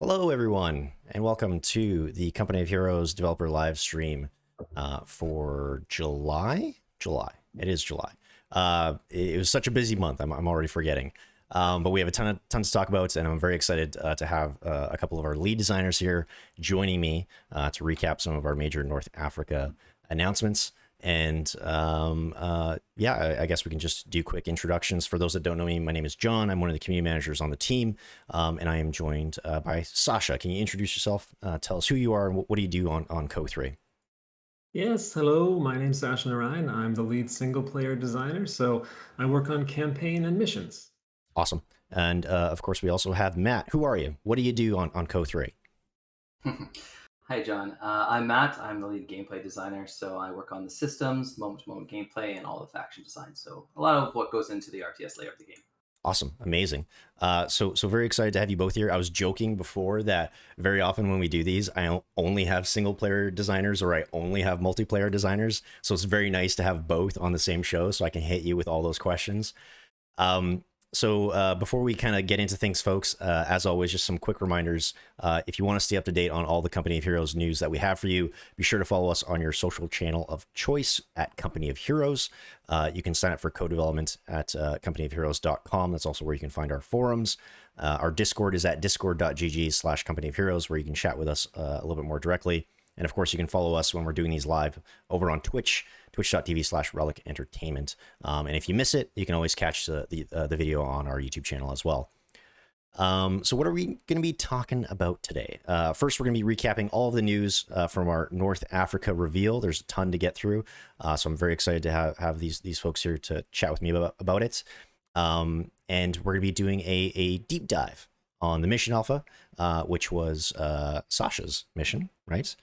Hello, everyone, and welcome to the Company of Heroes developer live stream for July. It is July. It was such a busy month. I'm already forgetting. But we have tons to talk about, and I'm very excited to have a couple of our lead designers here joining me to recap some of our major North Africa announcements. And yeah, I guess we can just do quick introductions. For those that don't know me, my name is John. I'm one of the community managers on the team, and I am joined by Sacha. Can you introduce yourself? Tell us who you are and what do you do on Co3? Yes, hello, my name's Sacha Narayan. I'm the lead single player designer, so I work on campaign and missions. Awesome. And of course, we also have Matt. Who are you? What do you do on Co3? Hi, John. I'm Matt. I'm the lead gameplay designer, so I work on the systems, moment-to-moment gameplay, and all the faction design. So a lot of what goes into the RTS layer of the game. Awesome. Amazing. So very excited to have you both here. I was joking before that very often when we do these, I only have single player designers or I only have multiplayer designers. So it's very nice to have both on the same show so I can hit you with all those questions. So before we kind of get into things, folks, as always, just some quick reminders. If you want to stay up to date on all the Company of Heroes news that we have for you, be sure to follow us on your social channel of choice at Company of Heroes. You can sign up for co-development at companyofheroes.com. That's also where you can find our forums. Our Discord is at discord.gg/Company of Heroes, where you can chat with us a little bit more directly. And of course, you can follow us when we're doing these live over on Twitch, twitch.tv/Relic Entertainment. And if you miss it, you can always catch the video on our YouTube channel as well. So what are we going to be talking about today? First, we're going to be recapping all of the news from our North Africa reveal. There's a ton to get through. So I'm very excited to have these folks here to chat with me about it. And we're going to be doing a deep dive on the mission alpha, which was Sacha's mission, right?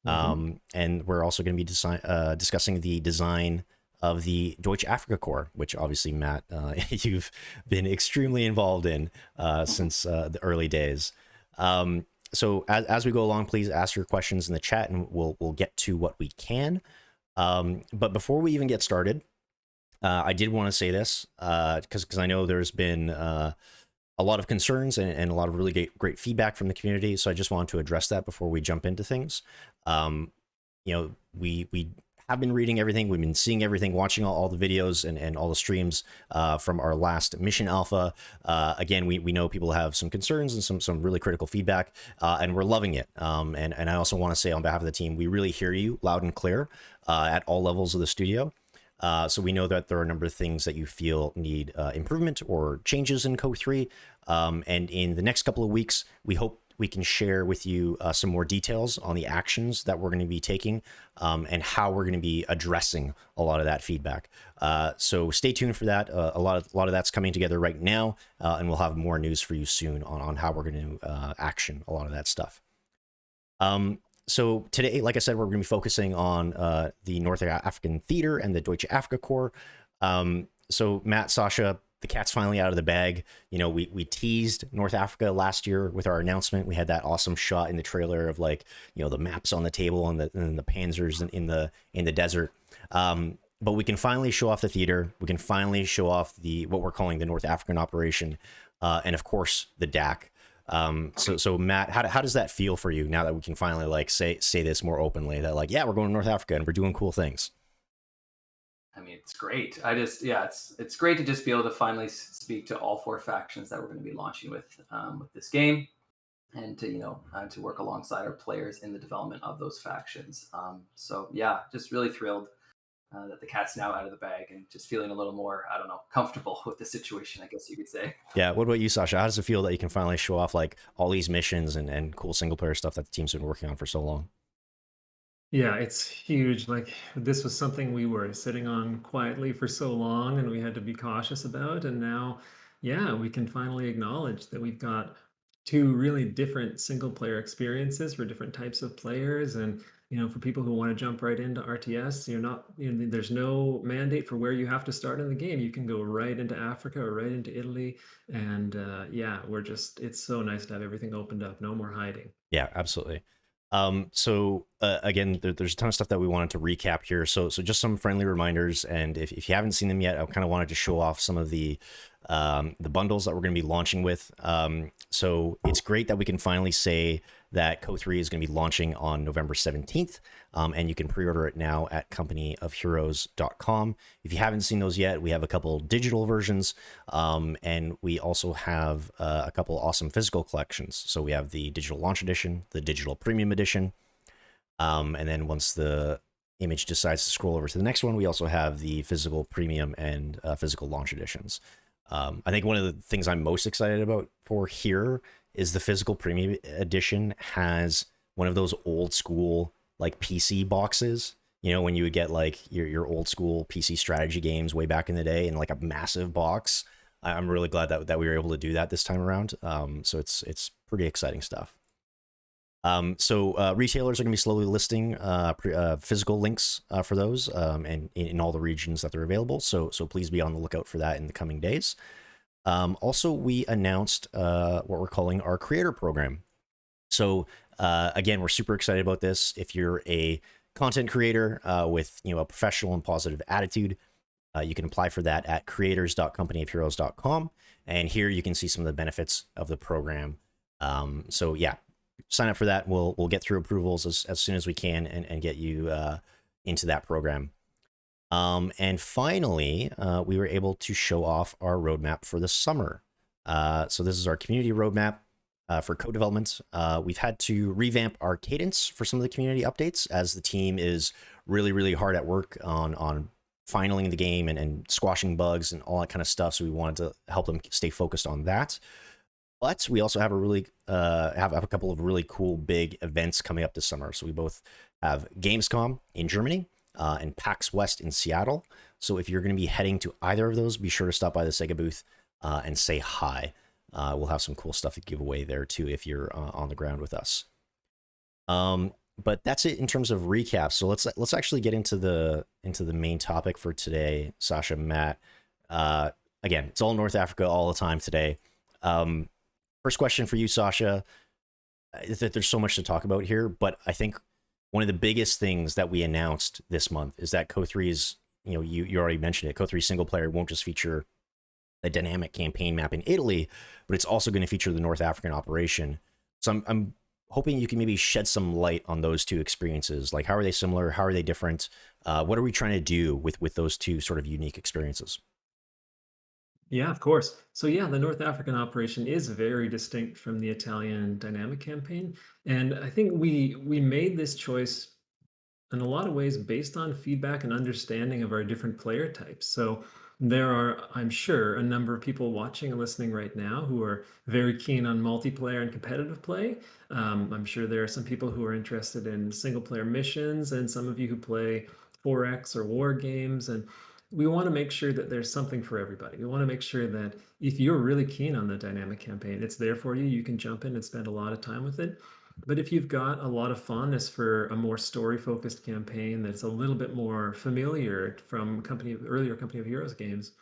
And we're also going to be discussing the design of the Deutsches Afrikakorps, which obviously, Matt, you've been extremely involved in since the early days. So as we go along, please ask your questions in the chat and we'll get to what we can. But before we even get started, I did want to say this because I know there's been a lot of concerns and a lot of really great feedback from the community. So I just wanted to address that before we jump into things. We have been reading everything. We've been seeing everything, watching all the videos and all the streams from our last mission alpha. Again, we know people have some concerns and some really critical feedback, and we're loving it. And I also want to say on behalf of the team, we really hear you loud and clear at all levels of the studio. So we know that there are a number of things that you feel need improvement or changes in Co3. And in the next couple of weeks, we hope we can share with you some more details on the actions that we're going to be taking and how we're going to be addressing a lot of that feedback. So stay tuned for that. A lot of that's coming together right now, and we'll have more news for you soon on how we're going to action a lot of that stuff. So today, like I said, we're going to be focusing on the North African Theater and the Deutsche Afrikakorps. So Matt, Sacha, the cat's finally out of the bag. You know, we teased North Africa last year with our announcement. We had that awesome shot in the trailer of the maps on the table and the panzers in the desert. But we can finally show off the theater. We can finally show off what we're calling the North African operation, and of course the DAK. So Matt, how does that feel for you now that we can finally say this more openly that yeah, we're going to North Africa and we're doing cool things? I mean, it's great. It's great to just be able to finally speak to all four factions that we're going to be launching with this game, and to work alongside our players in the development of those factions. So yeah, just really thrilled that the cat's now out of the bag and just feeling a little more, comfortable with the situation, I guess you could say. Yeah. What about you, Sacha? How does it feel that you can finally show off all these missions and cool single player stuff that the team's been working on for so long? Yeah, it's huge. This was something we were sitting on quietly for so long and we had to be cautious about. And now, yeah, we can finally acknowledge that we've got two really different single player experiences for different types of players. And, for people who want to jump right into RTS, there's no mandate for where you have to start in the game. You can go right into Africa or right into Italy. And yeah, it's so nice to have everything opened up. No more hiding. Yeah, absolutely. So again, there's a ton of stuff that we wanted to recap here. So just some friendly reminders. And if you haven't seen them yet, I kind of wanted to show off some of the the bundles that we're going to be launching with. So it's great that we can finally say that Co3 is going to be launching on November 17th, and you can pre-order it now at companyofheroes.com. If you haven't seen those yet, we have a couple digital versions, and we also have a couple awesome physical collections. So we have the digital launch edition, the digital premium edition, and then once the image decides to scroll over to the next one, we also have the physical premium and physical launch editions. I think one of the things I'm most excited about for here is the physical premium edition has one of those old school like PC boxes. You know, when you would get like your old school PC strategy games way back in the day in like a massive box. I'm really glad that we were able to do that this time around. So it's pretty exciting stuff. So retailers are going to be slowly listing physical links for those and in all the regions that they're available. So please be on the lookout for that in the coming days. Also, we announced what we're calling our creator program. So again, we're super excited about this. If you're a content creator with a professional and positive attitude, you can apply for that at creators.companyofheroes.com. And here you can see some of the benefits of the program. So yeah, sign up for that. We'll get through approvals as soon as we can and get you into that program. And finally, we were able to show off our roadmap for the summer. So this is our community roadmap for code development. We've had to revamp our cadence for some of the community updates as the team is really, really hard at work on finaling the game and squashing bugs and all that kind of stuff. So we wanted to help them stay focused on that. But we also have a couple of really cool big events coming up this summer. So we both have Gamescom in Germany and PAX West in Seattle. So if you're going to be heading to either of those, be sure to stop by the Sega booth and say hi. We'll have some cool stuff to give away there too if you're on the ground with us. But that's it in terms of recap. So let's actually get into the main topic for today, Sacha, Matt. Again, it's all North Africa all the time today. First question for you, Sacha, is that there's so much to talk about here, but I think one of the biggest things that we announced this month is that Co3's, you already mentioned it, Co3 single player won't just feature a dynamic campaign map in Italy, but it's also going to feature the North African operation. So I'm hoping you can maybe shed some light on those two experiences. Like, how are they similar? How are they different? What are we trying to do with those two sort of unique experiences? Yeah, of course. So yeah, the North African operation is very distinct from the Italian dynamic campaign. And I think we made this choice in a lot of ways based on feedback and understanding of our different player types. So there are, I'm sure, a number of people watching and listening right now who are very keen on multiplayer and competitive play. I'm sure there are some people who are interested in single player missions, and some of you who play 4X or war games. And we want to make sure that there's something for everybody. We want to make sure that if you're really keen on the dynamic campaign, it's there for you. You can jump in and spend a lot of time with it. But if you've got a lot of fondness for a more story-focused campaign that's a little bit more familiar from earlier Company of Heroes games,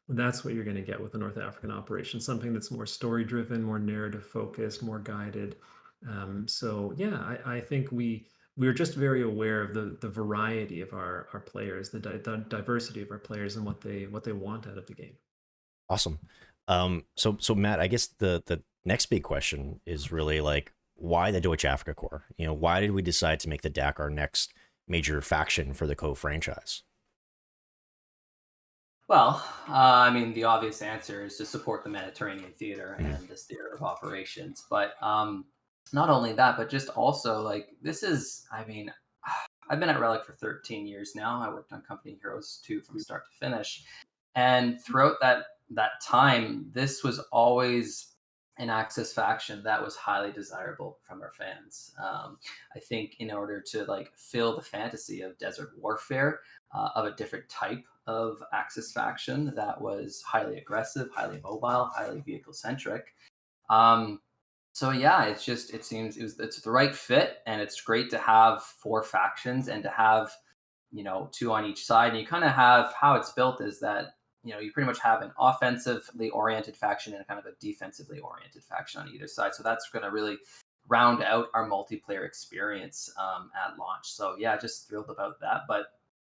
that's what you're going to get with the North African operation. Something that's more story-driven, more narrative-focused, more guided. So yeah, I think we're just very aware of the variety of our players, the diversity of our players, and what they want out of the game. Awesome. So Matt, I guess the next big question is really like, why the Deutsche Afrikakorps? Why did we decide to make the DAK our next major faction for the Co franchise? Well, I mean, the obvious answer is to support the Mediterranean theater and this theater of operations. But not only that, but just also like this is, I mean, I've been at Relic for 13 years now. I worked on Company Heroes 2 from start to finish. And throughout that time, this was always an Axis faction that was highly desirable from our fans. I think in order to like fill the fantasy of desert warfare, of a different type of Axis faction that was highly aggressive, highly mobile, highly vehicle centric. So yeah, it's the right fit, and it's great to have four factions and to have two on each side. And you kind of have how it's built is that you pretty much have an offensively oriented faction and kind of a defensively oriented faction on either side. So that's going to really round out our multiplayer experience at launch. So yeah, just thrilled about that. But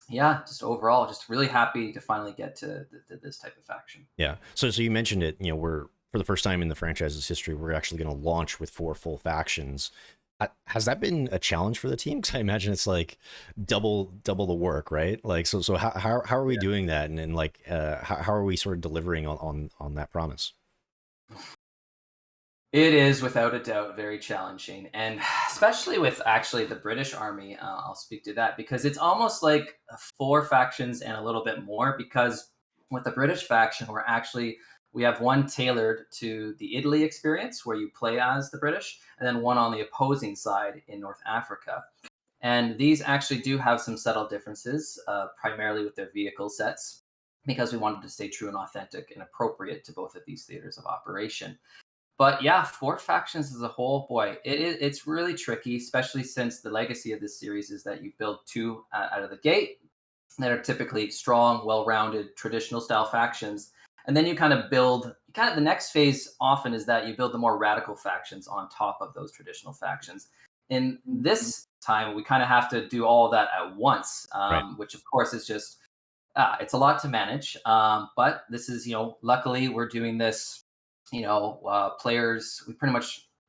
yeah, just overall, just really happy to finally get to this type of faction. Yeah. So you mentioned it. We're for the first time in the franchise's history, we're actually going to launch with 4 full factions. Has that been a challenge for the team? Because I imagine it's like double the work, right? Like so how are we doing that, and like how are we sort of delivering on that promise? It is without a doubt very challenging, and especially with actually the British Army. I'll speak to that because it's almost like 4 factions and a little bit more. Because with the British faction, we have one tailored to the Italy experience where you play as the British, and then one on the opposing side in North Africa. And these actually do have some subtle differences, primarily with their vehicle sets, because we wanted to stay true and authentic and appropriate to both of these theaters of operation. But yeah, 4 factions as a whole, boy, it's really tricky, especially since the legacy of this series is that you build 2 out of the gate that are typically strong, well-rounded, traditional style factions, and then you kind of the next phase often is that you build the more radical factions on top of those traditional factions. In this time, we kind of have to do all of that at once, Right. which of course is just it's a lot to manage. But this is, luckily we're doing this, players,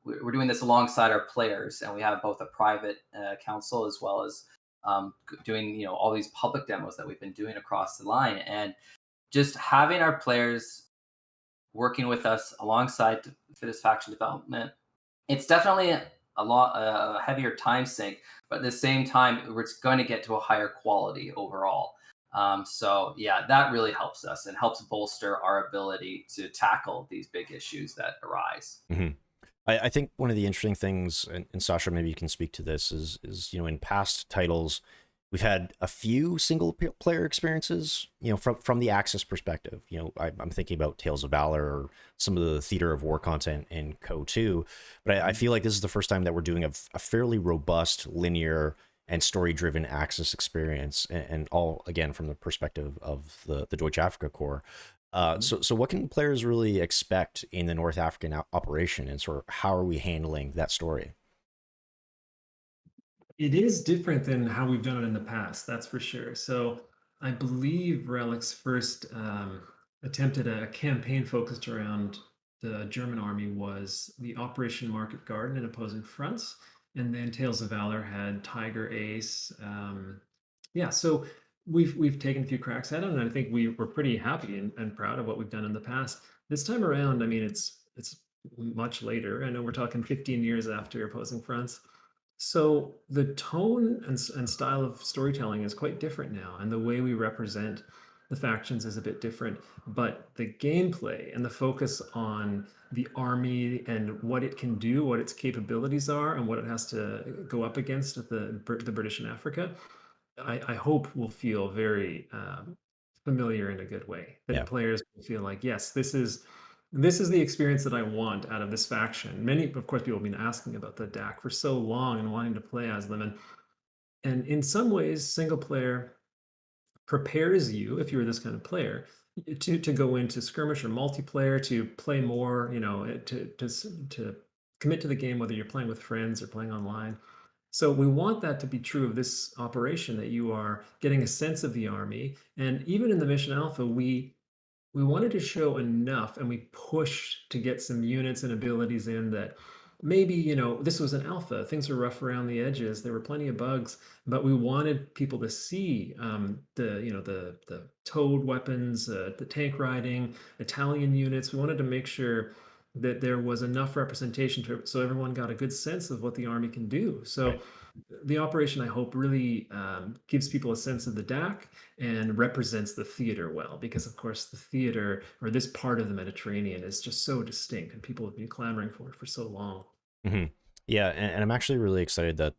we're doing this alongside our players, and we have both a private council as well as doing, all these public demos that we've been doing across the line. And just having our players working with us alongside for this faction development, it's definitely a lot a heavier time sink, but at the same time, it's going to get to a higher quality overall. So yeah, that really helps us and helps bolster our ability to tackle these big issues that arise. Hmm. I think one of the interesting things, and Sasha, maybe you can speak to this, is in past titles, we've had a few player experiences, from the Axis perspective. I'm thinking about Tales of Valor or some of the Theater of War content in Co 2, but I feel like this is the first time that we're doing a fairly robust, linear, and story-driven Axis experience, and all again from the perspective of the Deutsche Afrikakorps. So what can players really expect in the North African operation, and sort of how are we handling that story? It is different than how we've done it in the past, that's for sure. So I believe Relic's first attempted a campaign focused around the German army was the Operation Market Garden and opposing fronts. And then Tales of Valor had Tiger Ace. Yeah, so we've taken a few cracks at it, and I think we're pretty happy and proud of what we've done in the past. This time around, I mean, it's much later. I know we're talking 15 years after opposing fronts. So the tone and style of storytelling is quite different now, and the way we represent the factions is a bit different. But the gameplay and the focus on the army and what it can do, what its capabilities are, and what it has to go up against at the British in Africa, I hope will feel very familiar in a good way. That Yeah. players will feel like, yes, this is the experience that I want out of this faction. Many, of course, people have been asking about the DAK for so long and wanting to play as them, and in some ways, single player prepares you, if you're this kind of player, to go into skirmish or multiplayer, to play more, to commit to the game, whether you're playing with friends or playing online. So we want that to be true of this operation, that you are getting a sense of the army. And even in the mission alpha, we wanted to show enough, and we pushed to get some units and abilities in that maybe, this was an alpha, things were rough around the edges, there were plenty of bugs, but we wanted people to see the towed weapons, the tank riding, Italian units. We wanted to make sure that there was enough representation so everyone got a good sense of what the army can do. So Right. the operation, I hope, really gives people a sense of the DAC and represents the theater well, because of course the theater, or this part of the Mediterranean, is just so distinct, and people have been clamoring for it for so long. Hmm. Yeah, and I'm actually really excited that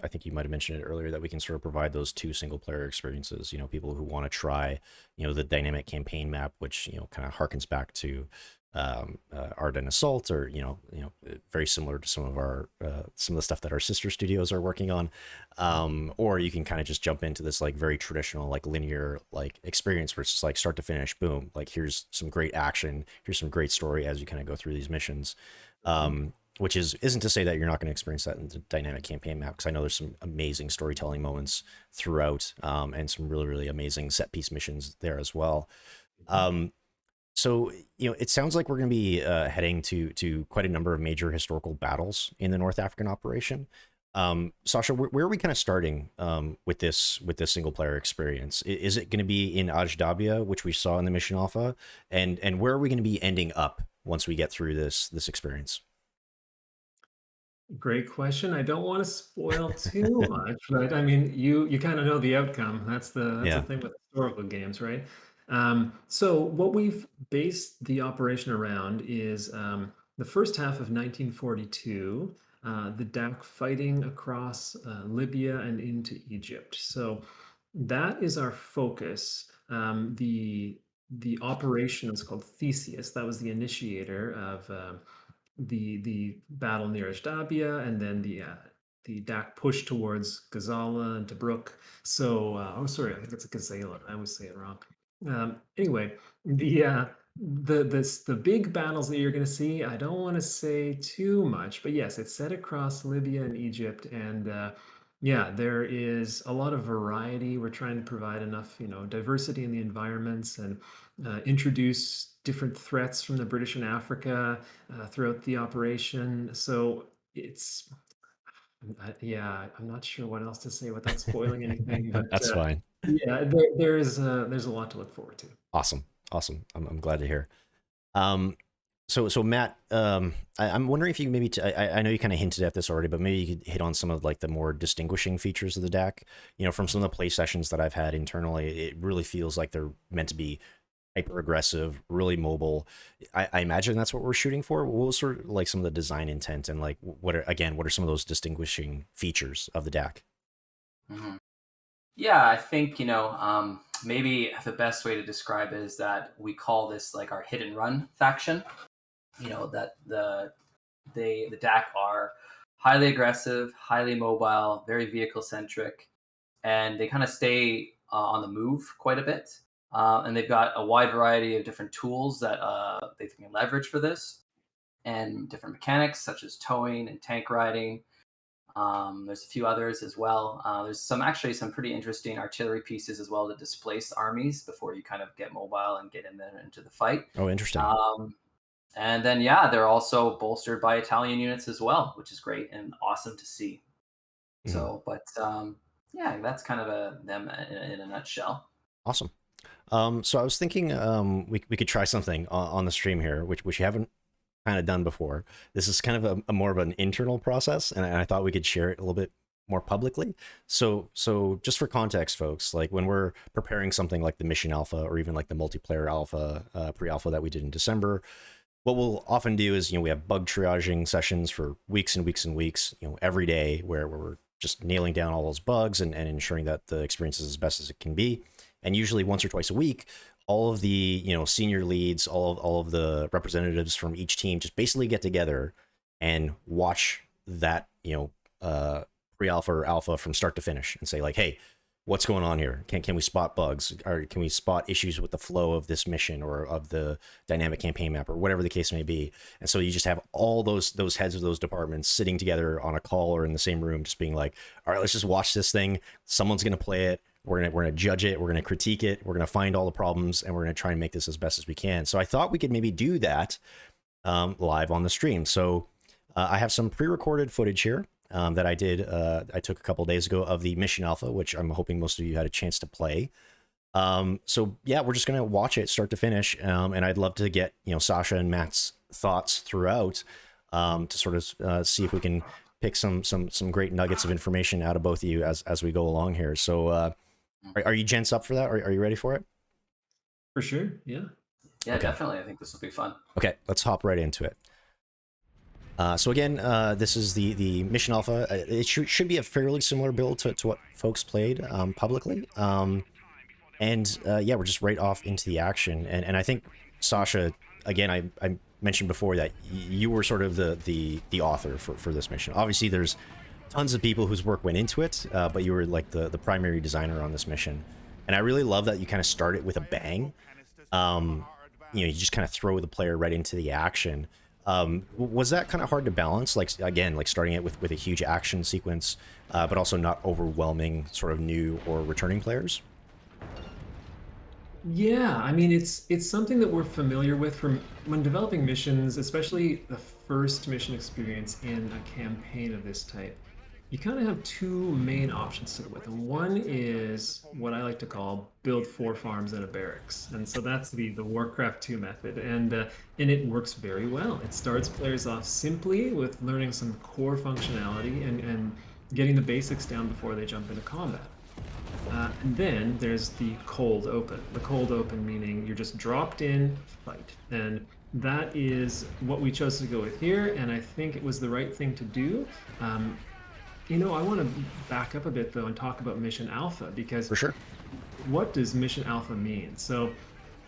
I think you might have mentioned it earlier, that we can sort of provide those 2 single player experiences. People who want to try, the dynamic campaign map, which kind of harkens back to Ardennes Assault, or very similar to some of the stuff that our sister studios are working on. Or you can kind of just jump into this like very traditional, like linear, like experience where it's just like start to finish, boom, like here's some great action, here's some great story as you kind of go through these missions. which isn't to say that you're not going to experience that in the dynamic campaign map, because I know there's some amazing storytelling moments throughout, and some really, really amazing set piece missions there as well. So, it sounds like we're going to be heading to quite a number of major historical battles in the North African operation. Sacha, where are we kind of starting with this single player experience? Is it going to be in Ajdabia, which we saw in the mission alpha, and where are we going to be ending up once we get through this experience? Great question. I don't want to spoil too much, but I mean, you kind of know the outcome. That's the Yeah. thing with historical games, right? So what we've based the operation around is the first half of 1942, the DAK fighting across Libya and into Egypt. So that is our focus. The operation was called Theseus. That was the initiator of the battle near Ashdabia, and then the DAK push towards Gazala and Tobruk. So, oh, sorry, I think it's a Gazala. I always say it wrong. Anyway, the big battles that you're going to see, I don't want to say too much, but yes, it's set across Libya and Egypt, and yeah, there is a lot of variety. We're trying to provide enough, diversity in the environments and introduce different threats from the British in Africa throughout the operation. So it's, yeah, I'm not sure what else to say without spoiling anything, but That's fine. yeah, there's a lot to look forward to. Awesome. I'm glad to hear. So Matt, I'm wondering if you maybe I know you kind of hinted at this already, but maybe you could hit on some of like the more distinguishing features of the DAC. From some of the play sessions that I've had internally, it really feels like they're meant to be hyper aggressive, really mobile. I imagine that's what we're shooting for. What was sort of like some of the design intent, and like what are some of those distinguishing features of the DAC? Mm-hmm. Yeah, I think, maybe the best way to describe it is that we call this like our hit and run faction. That the DAC are highly aggressive, highly mobile, very vehicle centric, and they kind of stay on the move quite a bit. And they've got a wide variety of different tools that they can leverage for this, and different mechanics such as towing and tank riding. There's a few others as well. There's some pretty interesting artillery pieces as well to displace armies before you kind of get mobile and get in there into the fight. Oh, interesting. And then, yeah, they're also bolstered by Italian units as well, which is great and awesome to see. Mm-hmm. So, but yeah, that's kind of them in a nutshell. Awesome. So I was thinking we could try something on the stream here, which you haven't kind of done before. This is kind of a more of an internal process, and I thought we could share it a little bit more publicly. So just for context, folks, like when we're preparing something like the mission alpha or even like the multiplayer alpha, pre-alpha that we did in December, what we'll often do is, we have bug triaging sessions for weeks and weeks and weeks, every day where we're just nailing down all those bugs and ensuring that the experience is as best as it can be. And usually once or twice a week, all of the senior leads, all of the representatives from each team just basically get together and watch that pre-alpha or alpha from start to finish and say like, hey, what's going on here? Can we spot bugs, or can we spot issues with the flow of this mission or of the dynamic campaign map or whatever the case may be? And so you just have all those heads of those departments sitting together on a call or in the same room, just being like, all right, let's just watch this thing. Someone's going to play it. We're gonna judge it. We're gonna critique it. We're gonna find all the problems, and we're gonna try and make this as best as we can. So I thought we could maybe do that live on the stream. So I have some pre-recorded footage here that I did. I took a couple days ago of the mission alpha, which I'm hoping most of you had a chance to play. So yeah, we're just gonna watch it start to finish, and I'd love to get Sacha and Matt's thoughts throughout to sort of see if we can pick some great nuggets of information out of both of you as we go along here. So. Are you gents up for that? Are you ready for it? For sure, yeah. Yeah, okay. Definitely. I think this will be fun. Okay, let's hop right into it. So again, this is the mission alpha. It should be a fairly similar build to what folks played publicly. And yeah, we're just right off into the action. And I think, Sacha, again, I mentioned before that you were sort of the author for this mission. Obviously, there's tons of people whose work went into it, but you were like the primary designer on this mission. And I really love that you kind of start it with a bang. You just kind of throw the player right into the action. Was that kind of hard to balance? Like, again, like starting it with a huge action sequence, but also not overwhelming sort of new or returning players? Yeah, I mean it's something that we're familiar with from when developing missions, especially the first mission experience in a campaign of this type. You kind of have two main options to go with. And one is what I like to call build four farms and a barracks. And so that's the Warcraft 2 method. And it works very well. It starts players off simply with learning some core functionality and getting the basics down before they jump into combat. And then there's the cold open. The cold open meaning you're just dropped in, fight. And that is what we chose to go with here. And I think it was the right thing to do. Um, I want to back up a bit though and talk about Mission Alpha because For sure. what does Mission Alpha mean? So,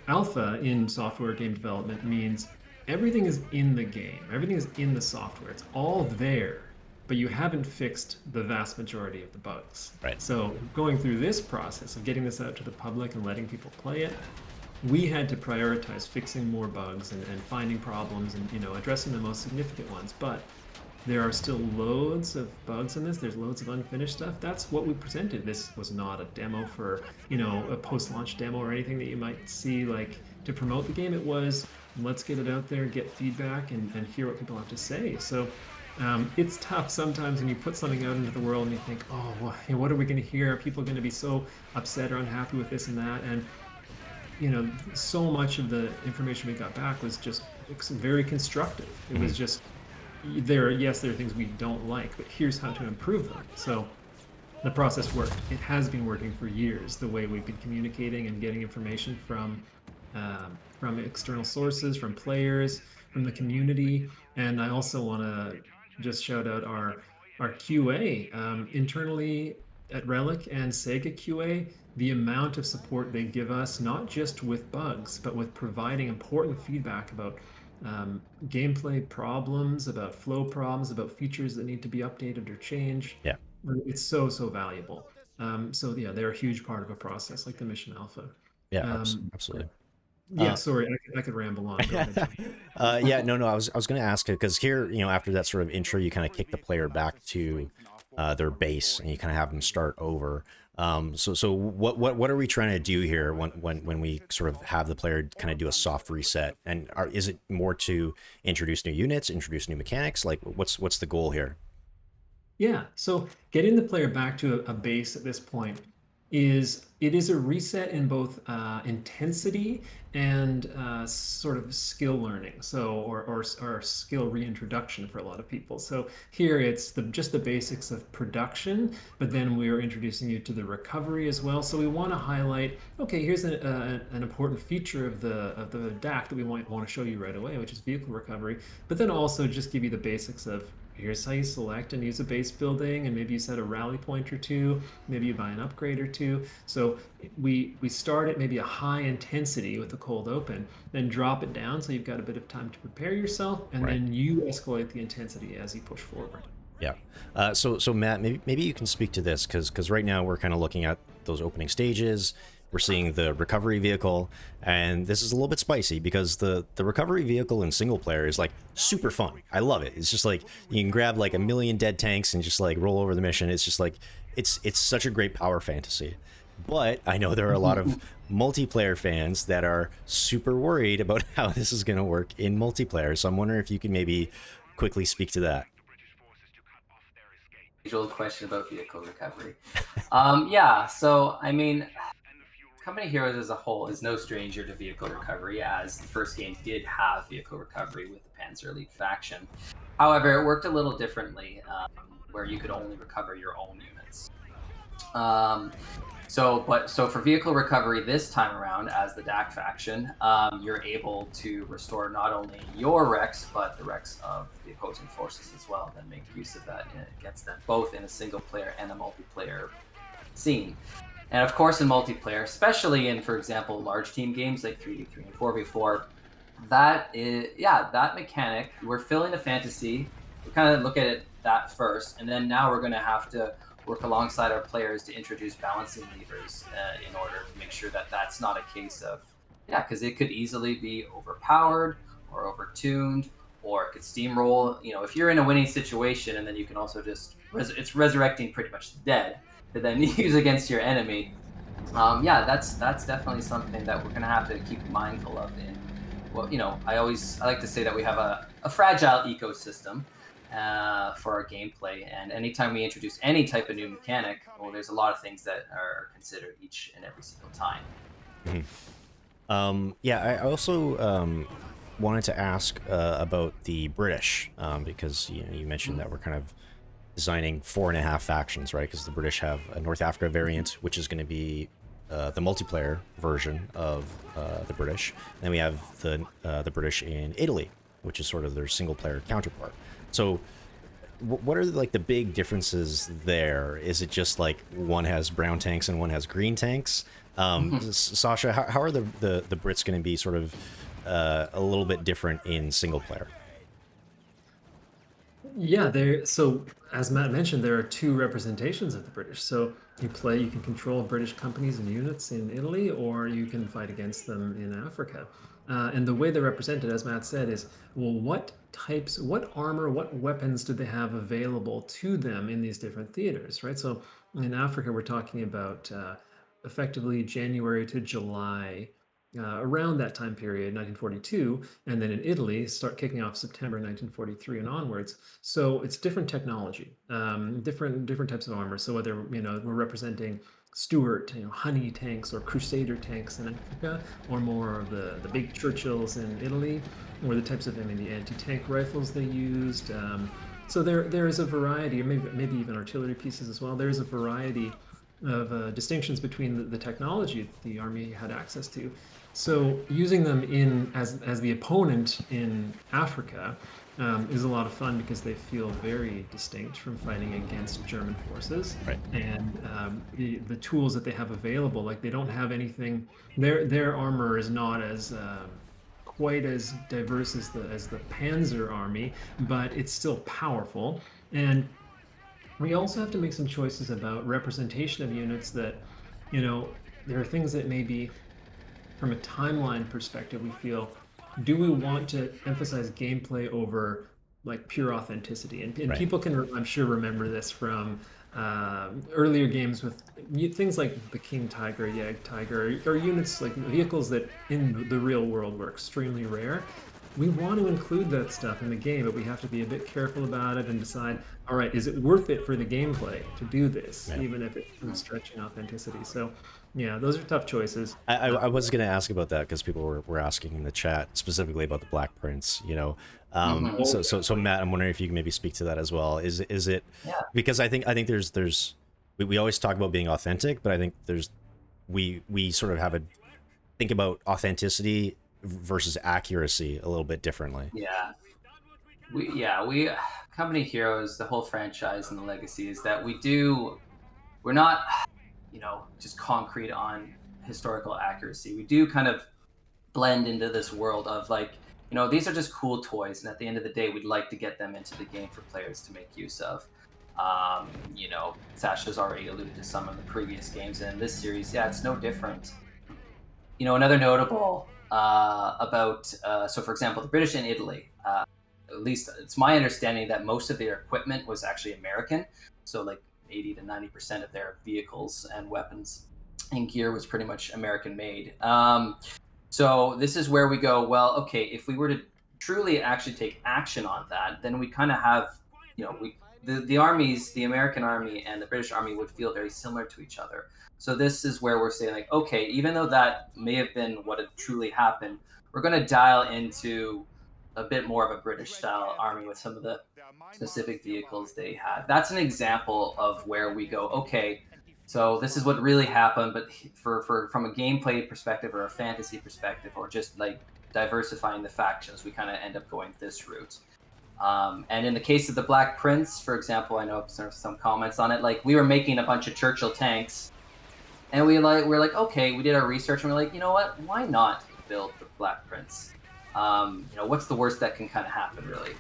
Alpha in software game development means everything is in the game, everything is in the software, it's all there, but you haven't fixed the vast majority of the bugs. Right. So, going through this process of getting this out to the public and letting people play it, we had to prioritize fixing more bugs and finding problems and addressing the most significant ones. But there are still loads of bugs in this. There's loads of unfinished stuff. That's what we presented. This was not a demo for, a post-launch demo or anything that you might see like to promote the game. It was, let's get it out there, get feedback, and hear what people have to say. So it's tough sometimes when you put something out into the world and you think, oh, well, what are we going to hear? Are people going to be so upset or unhappy with this and that? And so much of the information we got back was just very constructive. It was just there are things we don't like, but here's how to improve them. So the process worked. It has been working for years, the way we've been communicating and getting information from external sources, from players, from the community. And I also want to just shout out our QA internally at Relic and Sega QA. The amount of support they give us, not just with bugs, but with providing important feedback about gameplay problems, about flow problems, about features that need to be updated or changed. Yeah. It's so valuable. So yeah, they're a huge part of a process like the Mission Alpha. Yeah, Um, absolutely. yeah, sorry, I could ramble on. Go ahead. Yeah, no, I was going to ask it because here, after that sort of intro, you kind of kick the player back to their base and you kind of have them start over. So what are we trying to do here when we sort of have the player kind of do a soft reset? And is it more to introduce new units, introduce new mechanics? Like what's the goal here? Yeah, so getting the player back to a base at this point is a reset in both intensity and sort of skill learning. So or skill reintroduction for a lot of people. So here it's just the basics of production, but then we're introducing you to the recovery as well. So we want to highlight, okay, here's an important feature of the DAK that we want to show you right away, which is vehicle recovery, but then also just give you the basics of here's how you select and use a base building, and maybe you set a rally point or two, maybe you buy an upgrade or two. So we start at maybe a high intensity with the cold open, then drop it down so you've got a bit of time to prepare yourself, and Right. then you escalate the intensity as you push forward. Yeah. So Matt, maybe you can speak to this because right now we're kind of looking at those opening stages. We're seeing the recovery vehicle, and this is a little bit spicy because the recovery vehicle in single player is like super fun. I love it. It's just like you can grab like a million dead tanks and just like roll over the mission. It's just like it's such a great power fantasy. But I know there are a lot of multiplayer fans that are super worried about how this is going to work in multiplayer. So I'm wondering if you can maybe quickly speak to that. Age-old question about vehicle recovery. Yeah, so I mean, Company Heroes as a whole is no stranger to vehicle recovery, as the first game did have vehicle recovery with the Panzer Elite faction. However, it worked a little differently, where you could only recover your own units. So for vehicle recovery this time around, as the DAK faction, you're able to restore not only your wrecks, but the wrecks of the opposing forces as well, and make use of that against them, both in a single player and a multiplayer scene. And of course, in multiplayer, especially in, for example, large team games like 3v3 and 4v4, that mechanic, we're filling a fantasy. We kind of look at it that first, and then now we're going to have to work alongside our players to introduce balancing levers in order to make sure that that's not a case of, because it could easily be overpowered or overtuned or it could steamroll. If you're in a winning situation, and then you can also just it's resurrecting pretty much the dead to then use against your enemy. Yeah, that's definitely something that we're gonna have to keep mindful of. I like to say that we have a fragile ecosystem for our gameplay, and anytime we introduce any type of new mechanic, well, there's a lot of things that are considered each and every single time. Yeah, I also wanted to ask about the British, because you mentioned that we're kind of designing 4.5 factions, right? Because the British have a North Africa variant, which is going to be the multiplayer version of the British. And then we have the British in Italy, which is sort of their single-player counterpart. So what are like the big differences there? Is it just like one has brown tanks and one has green tanks? Sacha, how are the Brits going to be sort of a little bit different in single player? Yeah, so as Matt mentioned, there are two representations of the British. So you can control British companies and units in Italy, or you can fight against them in Africa. And the way they're represented, as Matt said, is, well, what armor, what weapons do they have available to them in these different theaters, right? So in Africa, we're talking about effectively January to July, around that time period, 1942, and then in Italy, start kicking off September 1943 and onwards. So it's different technology, different types of armor. So whether we're representing Stuart, Honey tanks or Crusader tanks in Africa, or more of the big Churchills in Italy, or the types of the anti-tank rifles they used. So there is a variety, or maybe even artillery pieces as well. There is a variety of distinctions between the technology that the army had access to. So using them as the opponent in Africa is a lot of fun because they feel very distinct from fighting against German forces. Right. And the tools that they have available, like they don't have anything. Their armor is not as quite as diverse as the Panzer army, but it's still powerful. And we also have to make some choices about representation of units that, there are things that maybe from a timeline perspective, we feel, do we want to emphasize gameplay over like pure authenticity? And Right. people can, I'm sure, remember this from earlier games with things like the King Tiger, Jag Tiger, or units like vehicles that in the real world were extremely rare. We want to include that stuff in the game, but we have to be a bit careful about it and decide, all right, is it worth it for the gameplay to do this, even if it's stretching authenticity? So, yeah, those are tough choices. I was going to ask about that because people were asking in the chat specifically about the Black Prince, So Matt, I'm wondering if you can maybe speak to that as well. Is it because I think there's we always talk about being authentic, but I think we sort of have think about authenticity versus accuracy a little bit differently. We Company Heroes, the whole franchise and the legacy is that we're not just concrete on historical accuracy. We do kind of blend into this world of these are just cool toys, and at the end of the day, we'd like to get them into the game for players to make use of. Sacha's already alluded to some of the previous games, and in this series, it's no different. Another notable so for example, the British in Italy, at least it's my understanding that most of their equipment was actually American. So like 80 to 90% of their vehicles and weapons and gear was pretty much American made. So this is where we go, well, okay, if we were to truly actually take action on that, then we kind of have, the armies, the American army and the British army would feel very similar to each other. So this is where we're saying okay, even though that may have been what had truly happened, we're going to dial into a bit more of a British style army with some of the specific vehicles they had. That's an example of where we go, okay, so this is what really happened, but from a gameplay perspective or a fantasy perspective, or just like diversifying the factions, we kind of end up going this route. And in the case of the Black Prince, for example, I know some comments on it. We were making a bunch of Churchill tanks, and we're like, okay, we did our research, and we're like, you know what? Why not build the Black Prince? What's the worst that can kind of happen, really?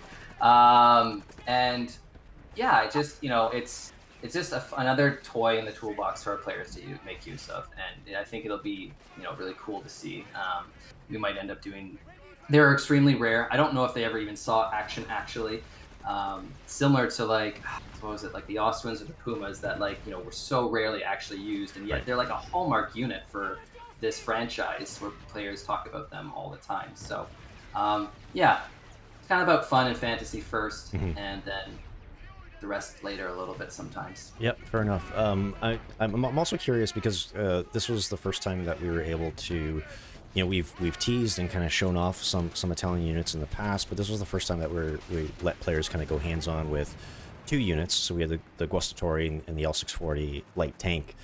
It's just another toy in the toolbox for our players to make use of, and I think it'll be really cool to see. We might end up doing They're extremely rare. I don't know if they ever even saw action actually. Similar to like what was it, like the Austrians or the Pumas that like were so rarely actually used, and yet Right. they're like a hallmark unit for this franchise where players talk about them all the time. So yeah, it's kind of about fun and fantasy first, Mhm. and then the rest later a little bit sometimes. Yep, fair enough. I'm also curious because this was the first time that we were able to, we've teased and kind of shown off some Italian units in the past, but this was the first time that we let players kind of go hands on with two units. So we had the Guastatori and the L640 light tank.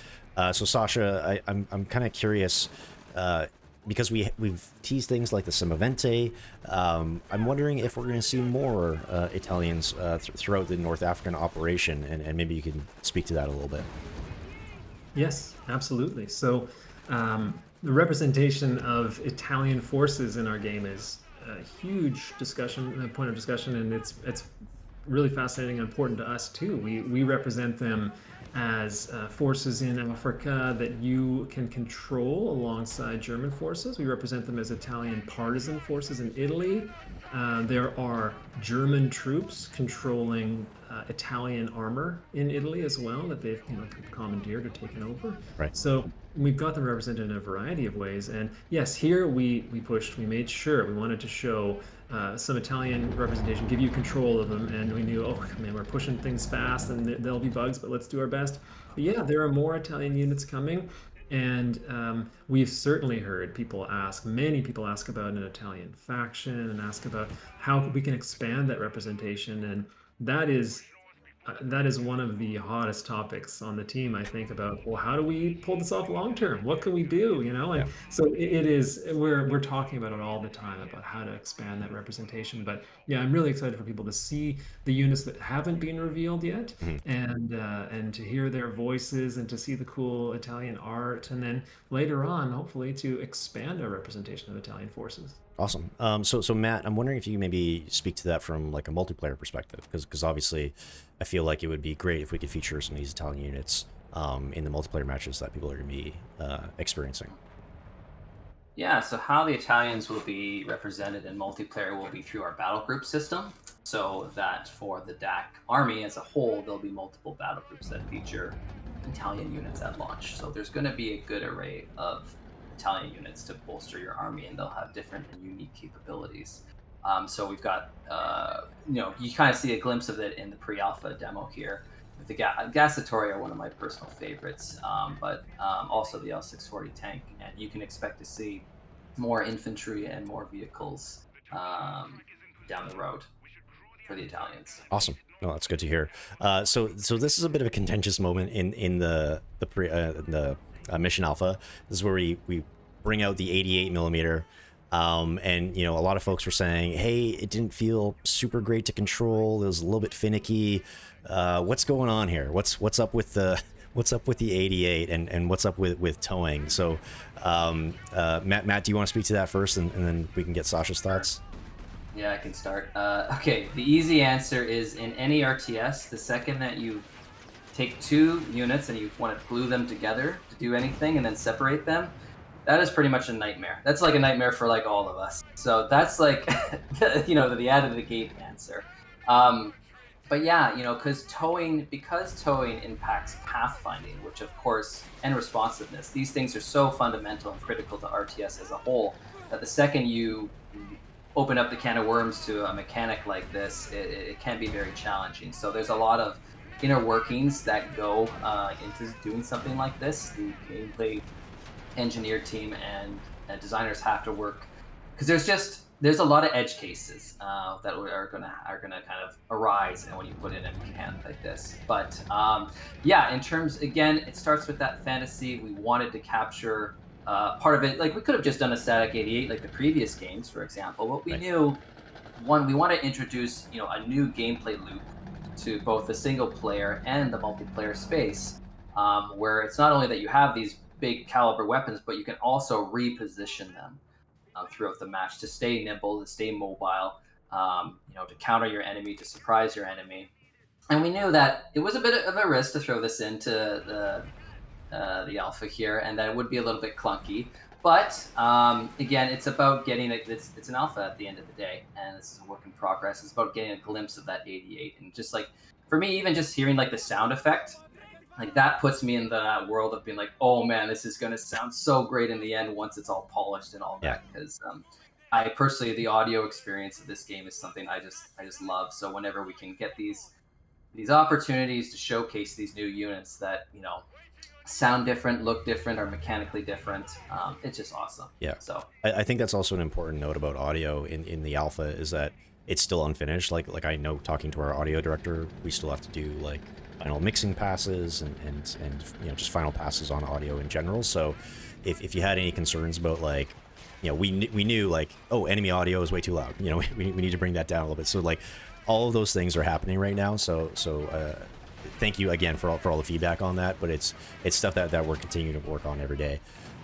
So Sasha, I'm kind of curious. Because we've teased things like the Semovente, I'm wondering if we're going to see more Italians throughout the North African operation, and maybe you can speak to that a little bit. Yes, absolutely. So, the representation of Italian forces in our game is a huge discussion, a point of discussion, and it's really fascinating and important to us too. We represent them as forces in Africa that you can control alongside German forces. We represent them as Italian partisan forces in Italy. There are German troops controlling Italian armor in Italy as well that they've commandeered or taken over. Right. So we've got them represented in a variety of ways. And yes, here we made sure we wanted to show some Italian representation, give you control of them, and we knew, oh man, we're pushing things fast, and there'll be bugs, but let's do our best. But yeah, there are more Italian units coming. And we've certainly heard many people ask about an Italian faction and ask about how we can expand that representation. And that is that is one of the hottest topics on the team. I think about, well, how do we pull this off long term? What can we do? Yeah. And so it is. We're talking about it all the time about how to expand that representation. But yeah, I'm really excited for people to see the units that haven't been revealed yet, Mhm. and to hear their voices and to see the cool Italian art, and then later on, hopefully, to expand our representation of Italian forces. Awesome. So Matt, I'm wondering if you maybe speak to that from like a multiplayer perspective, because obviously, I feel like it would be great if we could feature some of these Italian units in the multiplayer matches that people are going to be experiencing. Yeah, so how the Italians will be represented in multiplayer will be through our battle group system. So that for the DAK army as a whole, there'll be multiple battle groups that feature Italian units at launch. So there's going to be a good array of Italian units to bolster your army, and they'll have different and unique capabilities. So we've got, you kind of see a glimpse of it in the pre-alpha demo here. With the Gassatori are one of my personal favorites, but also the L640 tank, and you can expect to see more infantry and more vehicles down the road for the Italians. Awesome. No, that's good to hear. So this is a bit of a contentious moment in the mission alpha. This is where we bring out the 88 millimeter. And a lot of folks were saying, hey, it didn't feel super great to control. It was a little bit finicky. What's going on here? What's up with the what's up with the 88 and what's up with towing? So Matt, do you want to speak to that first, and then we can get Sasha's thoughts? Yeah, I can start. Okay, the easy answer is in any RTS, the second that you take two units and you want to glue them together to do anything and then separate them, that is pretty much a nightmare. That's like a nightmare for like all of us. So that's like, the out of the gate answer. But yeah, because towing impacts pathfinding, which of course, and responsiveness. These things are so fundamental and critical to RTS as a whole that the second you open up the can of worms to a mechanic like this, it can be very challenging. So there's a lot of inner workings that go into doing something like this. The gameplay engineer team and designers have to work because there's a lot of edge cases that are gonna kind of arise when you put in a mechanic like this. But yeah, in terms, again, it starts with that fantasy. We wanted to capture part of it. Like we could have just done a static 88 like the previous games, for example. But we knew, one, we want to introduce a new gameplay loop to both the single player and the multiplayer space, where it's not only that you have these big caliber weapons, but you can also reposition them throughout the match to stay nimble, to stay mobile, to counter your enemy, to surprise your enemy. And we knew that it was a bit of a risk to throw this into the alpha here, and that it would be a little bit clunky. But again, it's about getting it's an alpha at the end of the day, and this is a work in progress. It's about getting a glimpse of that 88, and just like for me, even just hearing like the sound effect, like that puts me in the world of being like, oh man, this is going to sound so great in the end once it's all polished and all Yeah. that. Because I personally, the audio experience of this game is something I just love. So whenever we can get these opportunities to showcase these new units that sound different, look different, are mechanically different, it's just awesome. Yeah. So I think that's also an important note about audio in the alpha is that it's still unfinished. Like I know talking to our audio director, we still have to do like final mixing passes and just final passes on audio in general. So if you had any concerns about like, we knew like, oh, enemy audio is way too loud. We need to bring that down a little bit. So like all of those things are happening right now. So thank you again for all the feedback on that. But it's stuff that we're continuing to work on every day.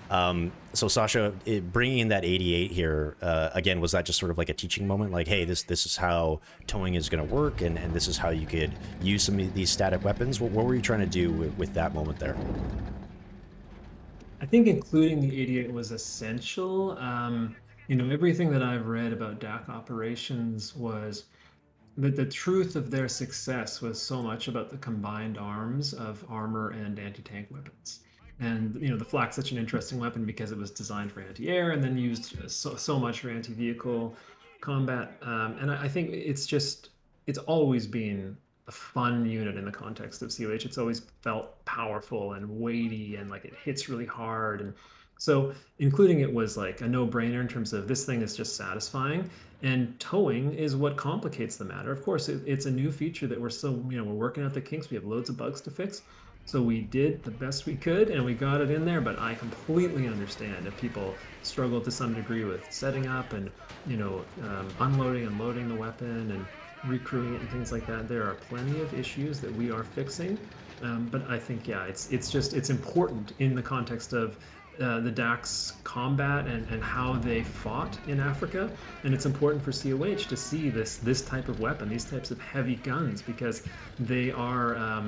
So Sacha, bringing in that 88 here, again, was that just sort of like a teaching moment? Like, hey, this is how towing is going to work, and this is how you could use some of these static weapons. What were you trying to do with that moment there? I think including the 88 was essential. Everything that I've read about DAK operations was that the truth of their success was so much about the combined arms of armor and anti-tank weapons. And the flak's such an interesting weapon because it was designed for anti-air and then used so much for anti-vehicle combat. And I think it's always been a fun unit in the context of COH. It's always felt powerful and weighty and like it hits really hard. And so including it was like a no-brainer in terms of this thing is just satisfying. And towing is what complicates the matter. Of course, it's a new feature that we're still, we're working out the kinks. We have loads of bugs to fix. So we did the best we could and we got it in there, but I completely understand if people struggle to some degree with setting up and, unloading and loading the weapon and recrewing it and things like that. There are plenty of issues that we are fixing. But I think, yeah, it's important in the context of the DAK's combat and how they fought in Africa. And it's important for COH to see this type of weapon, these types of heavy guns, because they are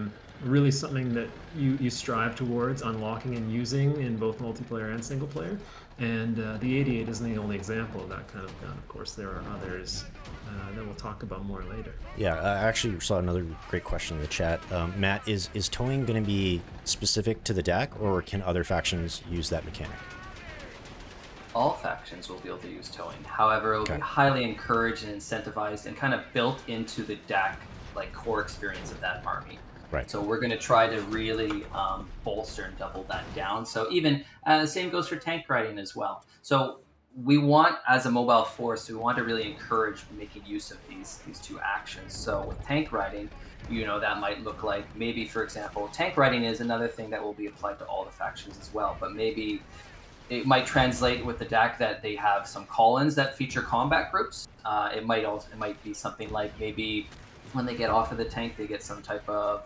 really something that you strive towards unlocking and using in both multiplayer and single player. And the 88 isn't the only example of that kind of gun. Of course, there are others that we'll talk about more later. Yeah, I actually saw another great question in the chat. Matt, is towing going to be specific to the DAK, or can other factions use that mechanic? All factions will be able to use towing. However, it will be highly encouraged and incentivized and kind of built into the DAK like core experience of that army. Right. So we're going to try to really bolster and double that down. So even the same goes for tank riding as well. So we want, as a mobile force, we want to really encourage making use of these two actions. So with tank riding, that might look like maybe, for example, tank riding is another thing that will be applied to all the factions as well. But maybe it might translate with the DAK that they have some call-ins that feature combat groups. It might be something like maybe when they get off of the tank, they get some type of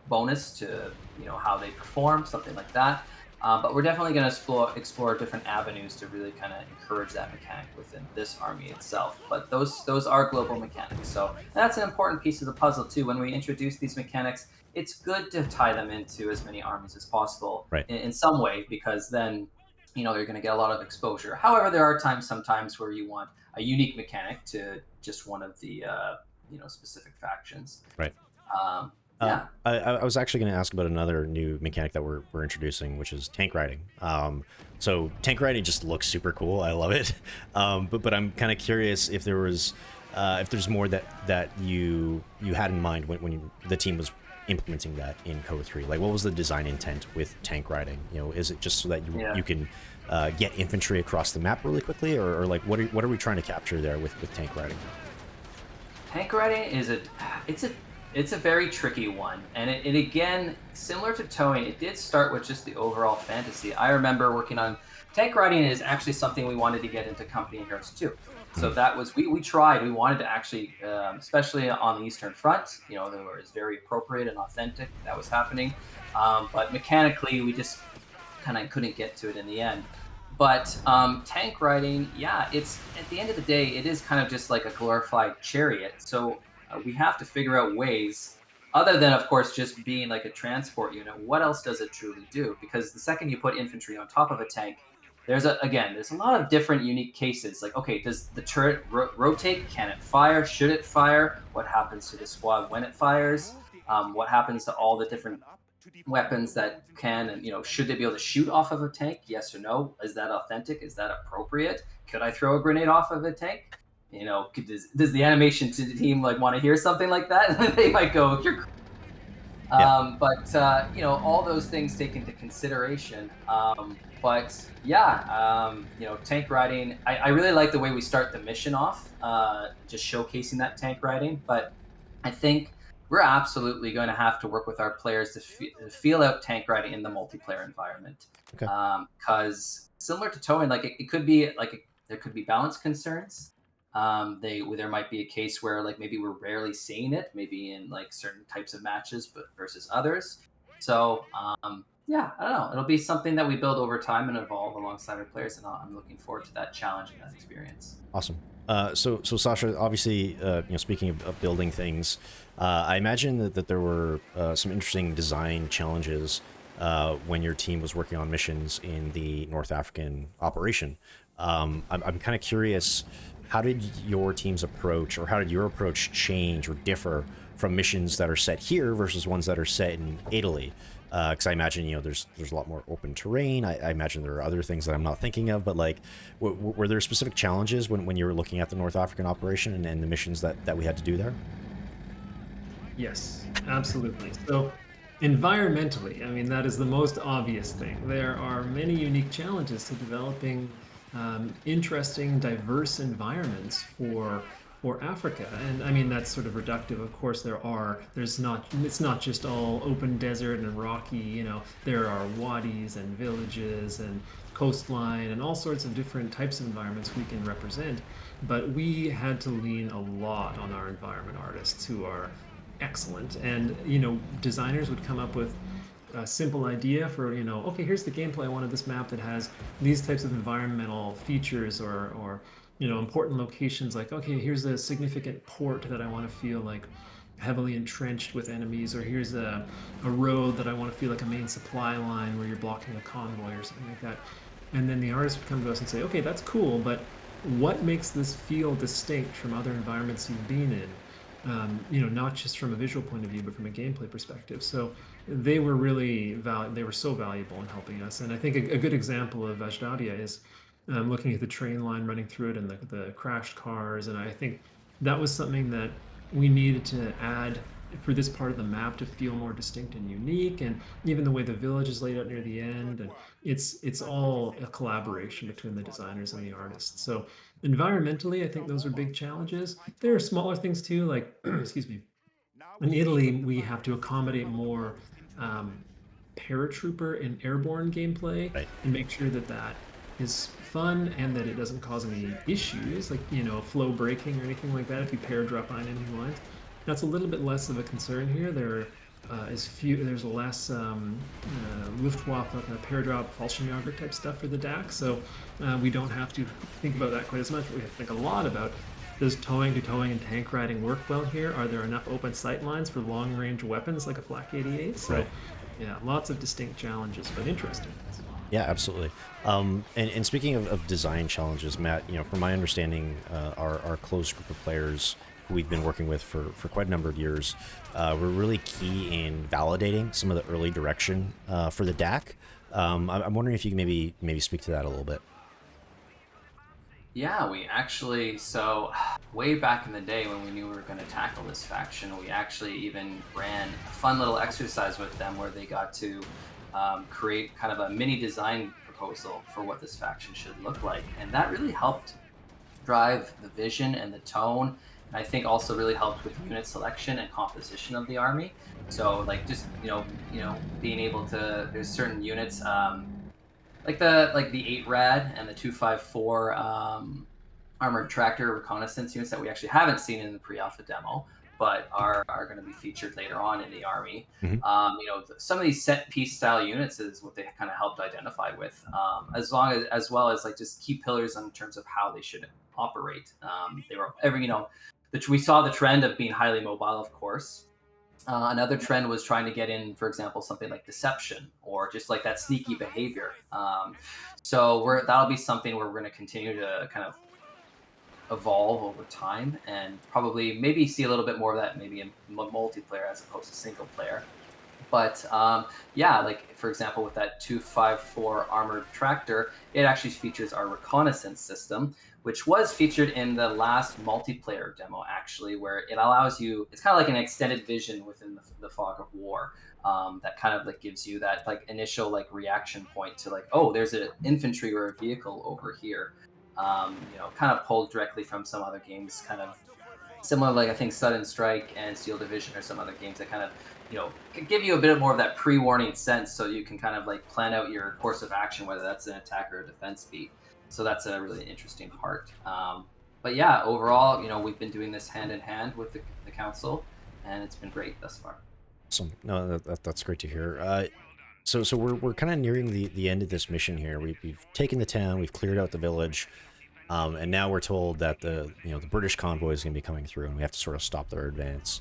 bonus to how they perform, something like that. But we're definitely going to explore different avenues to really kind of encourage that mechanic within this army itself. But those are global mechanics, so that's an important piece of the puzzle too. When we introduce these mechanics, it's good to tie them into as many armies as possible, right, in some way, because then you're going to get a lot of exposure. However, there are sometimes where you want a unique mechanic to just one of the specific factions. Right. Yeah. I was actually going to ask about another new mechanic that we're introducing, which is tank riding. So tank riding just looks super cool. I love it. But I'm kind of curious if there's more that you had in mind when the team was implementing that in Code 3. Like, what was the design intent with tank riding? Is it just so that you can get infantry across the map really quickly, or like what are we trying to capture there with tank riding? Tank riding it's a very tricky one, and it again, similar to towing, it did start with just the overall fantasy. I remember working on tank riding is actually something we wanted to get into Company Heroes too. So that was we wanted to actually, especially on the Eastern Front, there was very appropriate and authentic that was happening, but mechanically we just kind of couldn't get to it in the end. But tank riding, yeah, it's at the end of the day, it is kind of just like a glorified chariot. So we have to figure out ways other than of course just being like a transport unit, what else does it truly do? Because the second you put infantry on top of a tank, there's a lot of different unique cases. Like, okay, does the turret rotate? Can it fire? Should it fire? What happens to the squad when it fires? What happens to all the different weapons that can, and should they be able to shoot off of a tank? Yes or no? Is that authentic? Is that appropriate? Could I throw a grenade off of a tank? Does the animation team like want to hear something like that? They might go, "You're." But all those things take into consideration. But yeah, tank riding. I really like the way we start the mission off, just showcasing that tank riding. But I think we're absolutely going to have to work with our players to feel out tank riding in the multiplayer environment. Okay. Because similar to towing, like it could be like there could be balance concerns. There might be a case where like maybe we're rarely seeing it, maybe in like certain types of matches, but versus others. So yeah, I don't know. It'll be something that we build over time and evolve alongside our players, and I'm looking forward to that challenge and that experience. Awesome. So Sacha, obviously, speaking of building things, I imagine that there were some interesting design challenges when your team was working on missions in the North African operation. I'm kind of curious, how did your team's approach, or how did your approach change or differ from missions that are set here versus ones that are set in Italy? Because I imagine there's a lot more open terrain. I imagine there are other things that I'm not thinking of, but like, were there specific challenges when you were looking at the North African operation and the missions that we had to do there? Yes, absolutely. So, environmentally, I mean, that is the most obvious thing. There are many unique challenges to developing interesting, diverse environments for Africa. And I mean, that's sort of reductive. Of course, it's not just all open desert and rocky, there are wadis and villages and coastline and all sorts of different types of environments we can represent. But we had to lean a lot on our environment artists who are excellent. And, designers would come up with a simple idea for, okay, here's the gameplay. I wanted this map that has these types of environmental features or important locations. Like, okay, here's a significant port that I want to feel like heavily entrenched with enemies, or here's a road that I want to feel like a main supply line where you're blocking a convoy or something like that. And then the artist would come to us and say, okay, that's cool, but what makes this feel distinct from other environments you've been in? Not just from a visual point of view, but from a gameplay perspective. So they were really they were so valuable in helping us. And I think a good example of Ajdadia is looking at the train line running through it and the crashed cars. And I think that was something that we needed to add for this part of the map to feel more distinct and unique. And even the way the village is laid out near the end, and it's all a collaboration between the designers and the artists. So environmentally, I think those are big challenges. There are smaller things too, like excuse me. In Italy, we have to accommodate more paratrooper and airborne gameplay Right. and make sure that that is fun and that it doesn't cause any issues, like flow breaking or anything like that if you pair drop on enemy lines. That's a little bit less of a concern here. There's less Luftwaffe kind of pair drop Fallschirmjäger type stuff for the DAK, so we don't have to think about that quite as much. But we have to think a lot about, does towing and tank riding work well here? Are there enough open sight lines for long range weapons like a Flak 88? So Right. yeah, lots of distinct challenges, but interesting. Yeah, absolutely. And speaking of design challenges, Matt, from my understanding, our close group of players who we've been working with for quite a number of years, we're really key in validating some of the early direction for the DAK. I'm wondering if you can maybe speak to that a little bit. Yeah, we actually, so way back in the day when we knew we were going to tackle this faction, we actually even ran a fun little exercise with them where they got to create kind of a mini design proposal for what this faction should look like. And that really helped drive the vision and the tone. And I think also really helped with unit selection and composition of the army. So like just, being able to, there's certain units, like the 8 rad and the 254 armored tractor reconnaissance units that we actually haven't seen in the pre-alpha demo, but are going to be featured later on in the army. Mhm. Some of these set piece style units is what they kind of helped identify with, as well as like just key pillars in terms of how they should operate. They were we saw the trend of being highly mobile, of course. Another trend was trying to get in, for example, something like deception or just like that sneaky behavior. So that'll be something where we're going to continue to kind of evolve over time and probably maybe see a little bit more of that maybe in multiplayer as opposed to single player. But yeah, like for example, with that 254 armored tractor, it actually features our reconnaissance system, which was featured in the last multiplayer demo, actually, where it allows you, it's kind of like an extended vision within the fog of war. That kind of like gives you that like initial like reaction point to like, oh, there's an infantry or a vehicle over here. Kind of pulled directly from some other games, kind of similar, like I think Sudden Strike and Steel Division or some other games that kind of can give you a bit more of that pre-warning sense, so you can kind of like plan out your course of action, whether that's an attack or a defense beat. So that's a really interesting part. But yeah, overall, we've been doing this hand in hand with the council, and it's been great thus far. Awesome. No, that's great to hear. So we're kind of nearing the end of this mission here. We've taken the town, we've cleared out the village, and now we're told that the British convoy is going to be coming through, and we have to sort of stop their advance.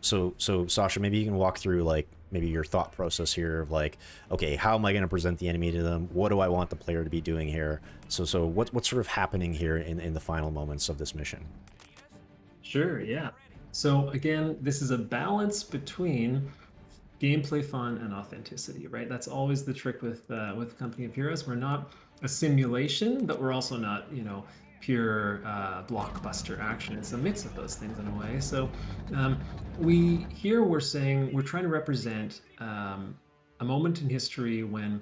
So Sacha, maybe you can walk through like maybe your thought process here of like, okay, how am I going to present the enemy to them? What do I want the player to be doing here? So what's sort of happening here in the final moments of this mission? Sure, yeah. So again, this is a balance between gameplay fun and authenticity, right? That's always the trick with Company of Heroes. We're not a simulation, but we're also not, pure blockbuster action. It's a mix of those things in a way. So we're saying we're trying to represent a moment in history when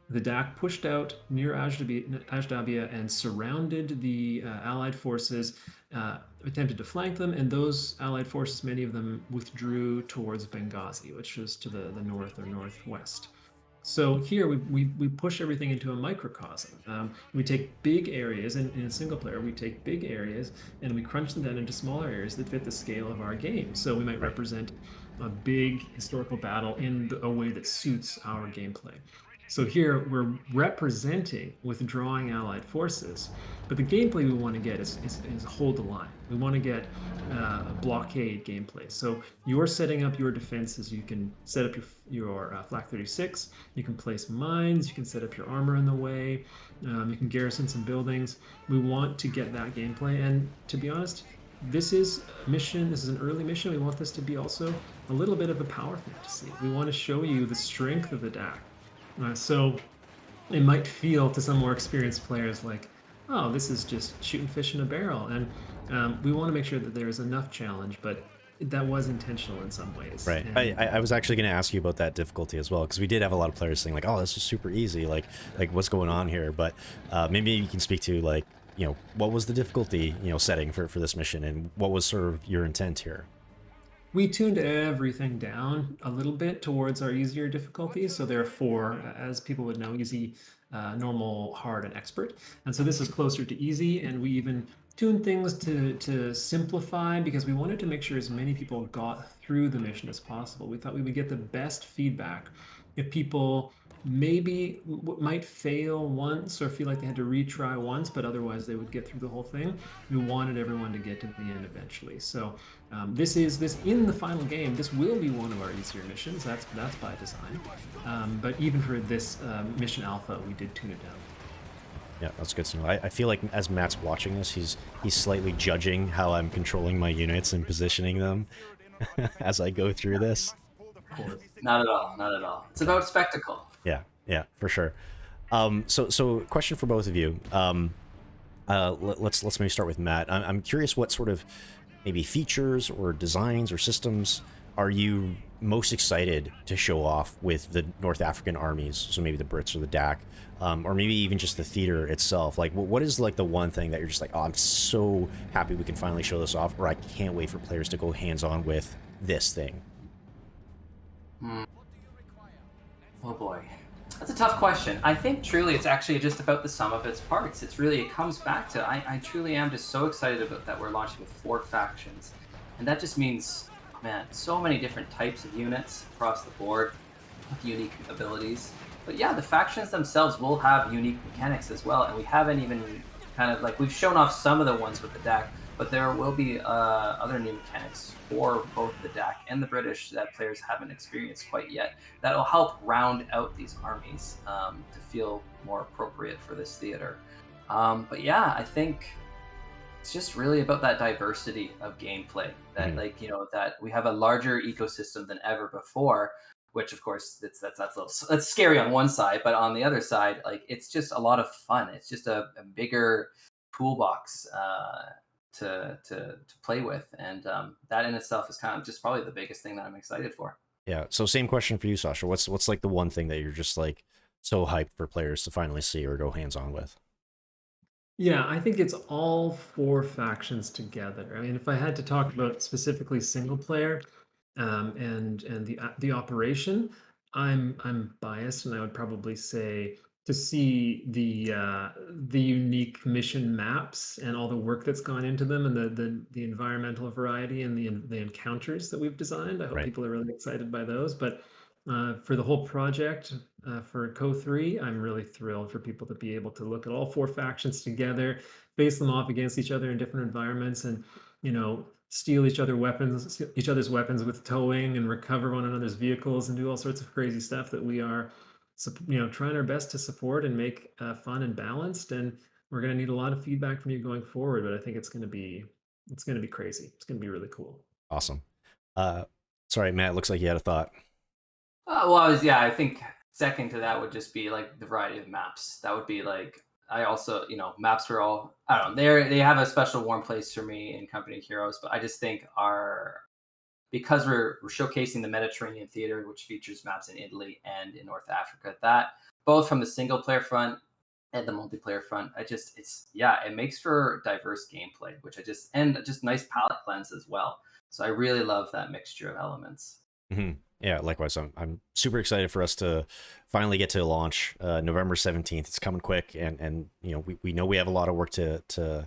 the DAK pushed out near Ajdabia and surrounded the Allied forces, attempted to flank them, and those Allied forces, many of them, withdrew towards Benghazi, which was to the north or northwest. So here we push everything into a microcosm. We take big areas, and in a single player, we take big areas and we crunch them down into smaller areas that fit the scale of our game. So we might represent a big historical battle in a way that suits our gameplay. So here we're representing withdrawing Allied forces, but the gameplay we want to get is hold the line. We want to get a blockade gameplay. So you're setting up your defenses. You can set up your Flak 36. You can place mines. You can set up your armor in the way. You can garrison some buildings. We want to get that gameplay. And to be honest, this is a mission. This is an early mission. We want this to be also a little bit of a power fantasy. We want to show you the strength of the DAK. So it might feel to some more experienced players like, oh, this is just shooting fish in a barrel. And we want to make sure that there is enough challenge, but that was intentional in some ways. Right. I was actually going to ask you about that difficulty as well, because we did have a lot of players saying like, oh, this is super easy. Like what's going on here? But maybe you can speak to like, what was the difficulty, setting for this mission, and what was sort of your intent here? We tuned everything down a little bit towards our easier difficulties. So there are 4, as people would know: easy, normal, hard, and expert. And so this is closer to easy, and we even tuned things to simplify because we wanted to make sure as many people got through the mission as possible. We thought we would get the best feedback if people maybe might fail once or feel like they had to retry once, but otherwise they would get through the whole thing. We wanted everyone to get to the end eventually. So this in the final game, this will be one of our easier missions. That's by design. But even for this mission alpha, we did tune it down. Yeah, that's good to know. I feel like as Matt's watching this, he's slightly judging how I'm controlling my units and positioning them as I go through this. Not at all. Not at all. It's about spectacle. Yeah, for sure. So question for both of you. Let's maybe start with Matt. I'm curious what sort of maybe features or designs or systems are you most excited to show off with the North African armies? So maybe the Brits or the DAK, or maybe even just the theater itself. Like, what is like the one thing that you're just like, oh, I'm so happy we can finally show this off, or I can't wait for players to go hands-on with this thing? Oh boy. That's a tough question. I think truly it's actually just about the sum of its parts. It comes back to, I truly am just so excited about that we're launching with 4 factions. And that just means, man, so many different types of units across the board with unique abilities. But yeah, the factions themselves will have unique mechanics as well. And we haven't even kind of like, we've shown off some of the ones with the DAK, but there will be other new mechanics for both the DAK and the British that players haven't experienced quite yet. That'll help round out these armies to feel more appropriate for this theater. But yeah, I think it's just really about that diversity of gameplay. That like that we have a larger ecosystem than ever before. Which of course that's scary on one side, but on the other side, like it's just a lot of fun. It's just a bigger toolbox to play with, and that in itself is kind of just probably the biggest thing that I'm excited for. Yeah. So same question for you, Sasha. What's like the one thing that you're just like so hyped for players to finally see or go hands on with? Yeah, I think it's all four factions together. I mean, if I had to talk about specifically single player, and the operation, I'm biased, and I would probably say to see the unique mission maps and all the work that's gone into them, and the environmental variety and the encounters that we've designed. I hope Right. people are really excited by those. But for the whole project, for Co 3, I'm really thrilled for people to be able to look at all four factions together, face them off against each other in different environments, and steal each other's weapons with towing, and recover one another's vehicles, and do all sorts of crazy stuff that we are, trying our best to support and make fun and balanced. And we're going to need a lot of feedback from you going forward. But I think it's going to be crazy. It's going to be really cool. Awesome. Uh, sorry, Matt. Looks like you had a thought. Well, I think second to that would just be like the variety of maps. That would be like I also, maps for all. I don't know. They have a special warm place for me in Company of Heroes, but I just think because we're showcasing the Mediterranean theater, which features maps in Italy and in North Africa, that both from the single player front and the multiplayer front, it makes for diverse gameplay, and just nice palette cleanse as well. So I really love that mixture of elements. Yeah, likewise. I'm super excited for us to finally get to launch November 17th. It's coming quick, and we know we have a lot of work to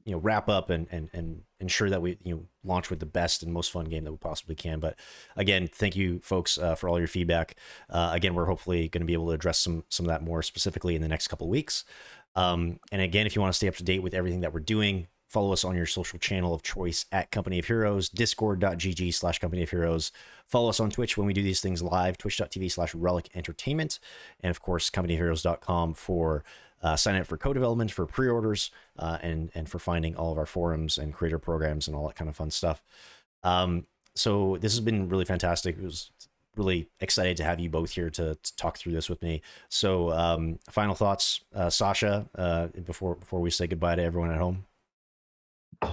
wrap up and ensure that we launch with the best and most fun game that we possibly can. But again, thank you folks for all your feedback. Again, we're hopefully going to be able to address some of that more specifically in the next couple of weeks. And again, if you want to stay up to date with everything that we're doing, follow us on your social channel of choice at Company of Heroes, discord.gg/Company of Heroes. Follow us on Twitch when we do these things live, twitch.tv/Relic Entertainment. And of course, companyofheroes.com for sign up for co-development, for pre-orders, and for finding all of our forums and creator programs and all that kind of fun stuff. So this has been really fantastic. It was really excited to have you both here to talk through this with me. So final thoughts, Sacha, before we say goodbye to everyone at home.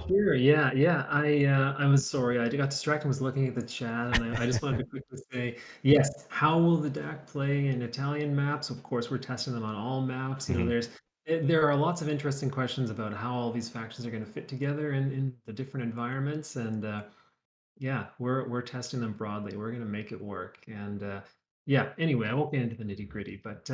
Sure. Yeah. Yeah. I was sorry. I got distracted. Was looking at the chat, and I just wanted to quickly say, yes. How will the DAC play in Italian maps? Of course, we're testing them on all maps. There are lots of interesting questions about how all these factions are going to fit together in the different environments, and yeah, we're testing them broadly. We're going to make it work. And yeah, anyway, I won't get into the nitty gritty, but